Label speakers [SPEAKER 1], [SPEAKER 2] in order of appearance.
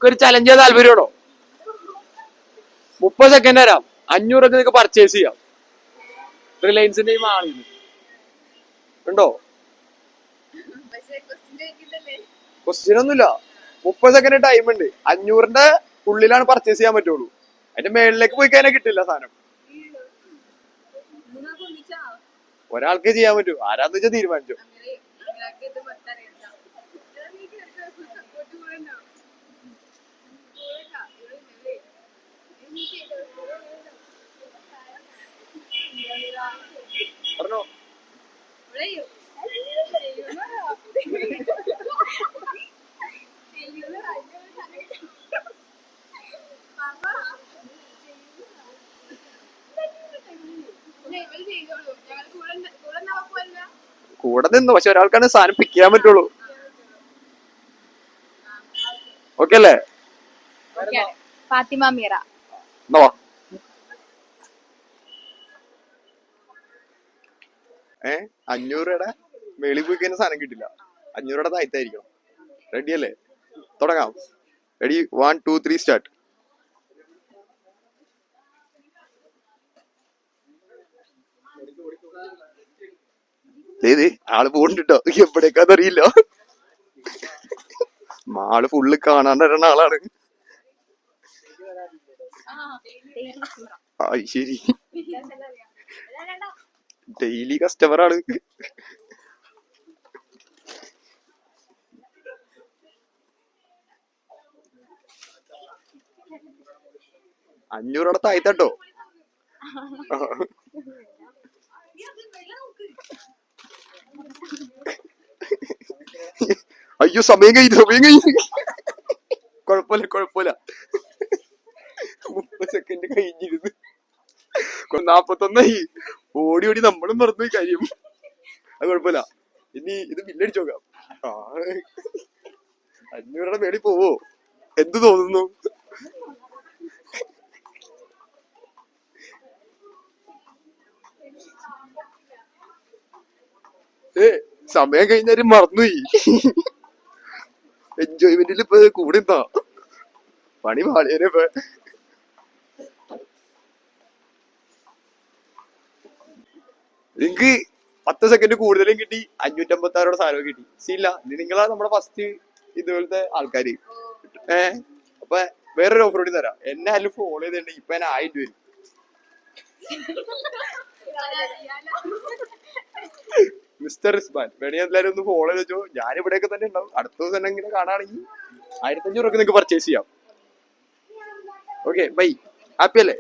[SPEAKER 1] ഒരു ചലഞ്ച് ചെയ്യാൻ താല്പര്യമാണോ? 30 സെക്കൻഡ് തരാം. 500 നിങ്ങൾക്ക് പർച്ചേസ് ചെയ്യാം. റിലയൻസിന്റെ മാളിൽ ഉണ്ടോ? ക്വസ്റ്റ്യൻ ഒന്നുമില്ല. 30 സെക്കൻഡ് ടൈം ഉണ്ട്. 500ന്റെ ഉള്ളിലാണ് പർച്ചേസ് ചെയ്യാൻ പറ്റുള്ളൂ. അതിന്റെ മേളിലേക്ക് പോയി കഴിഞ്ഞാൽ കിട്ടില്ല സാധനം. ഒരാൾക്ക് ചെയ്യാൻ പറ്റൂ. ആരാന്ന് വെച്ചാൽ തീരുമാനിച്ചു. പറഞ്ഞോ. കൂടെ നിന്നു. പക്ഷെ ഒരാൾക്കാണ് സാധനം പിക്ക് ചെയ്യാൻ പറ്റുള്ളൂ. ഓക്കെ അല്ലേ?
[SPEAKER 2] ഫാത്തിമ മീറ.
[SPEAKER 1] എന്നാ വാ. 500 രൂപയുടെ മേളിൽ പോയി കഴിഞ്ഞാൽ സാധനം കിട്ടില്ല. 500 രൂപയുടെ താഴ്ത്തായിരിക്കണം. റെഡി അല്ലേ? തുടങ്ങാം. റെഡി? 1 2 3 സ്റ്റാർട്ട്. ആള് പോണ്ടിട്ടോ. എവിടേക്കാന്നറിയില്ല. മാള് ഫുള്ള് കാണാണ്ട് വരുന്ന ആളാണ്. ശരി, ഡെയിലി കസ്റ്റമർ ആണ്. അഞ്ഞൂറോടെ താഴ്ത്തട്ടോ. അയ്യോ, സമയം കഴിഞ്ഞു. കൊഴപ്പില്ല 30 സെക്കൻഡ് കഴിഞ്ഞിരുന്നു. 41 ഓടി നമ്മളും മറന്നുപോയി കാര്യം. അത് കുഴപ്പമില്ല. ഇനി ഇത് ബില്ലടിച്ചു നോക്കാം. 500 മേടി പോവോ? എന്ത് തോന്നുന്നു? സമയം കഴിഞ്ഞാലും മറന്നുപോയി. എൻജോയ്മെന്റിൽ ഇപ്പൊ കൂടെ എന്താ പണി പാളിയനെ. ഇപ്പൊ നിങ്ങക്ക് 10 സെക്കൻഡ് കൂടുതലും കിട്ടി. 556 സാധനവും കിട്ടി. സീല്ല, നിങ്ങളാ നമ്മുടെ ഫസ്റ്റ് ഇതുപോലത്തെ ആൾക്കാര്. അപ്പൊ വേറൊരു ഓഫർ കൂടി തരാം. എന്നെ അതിൽ ഫോളോ ചെയ്തിട്ടുണ്ടെങ്കിൽ ഇപ്പൊ ഞാൻ 1000 വരും. മിസ്റ്റർ റിസ്മാൻ വേണമെങ്കിൽ എല്ലാവരും ഒന്ന് ഫോളോ ചെയ്ത് വെച്ചോ. ഞാൻ ഇവിടെയൊക്കെ തന്നെ ഉണ്ടാവും. അടുത്ത ദിവസം തന്നെ ഇങ്ങനെ കാണുകയാണെങ്കിൽ 1500 നിങ്ങൾക്ക് പർച്ചേസ് ചെയ്യാം. Okay, by. ഹാപ്പി അല്ലേ?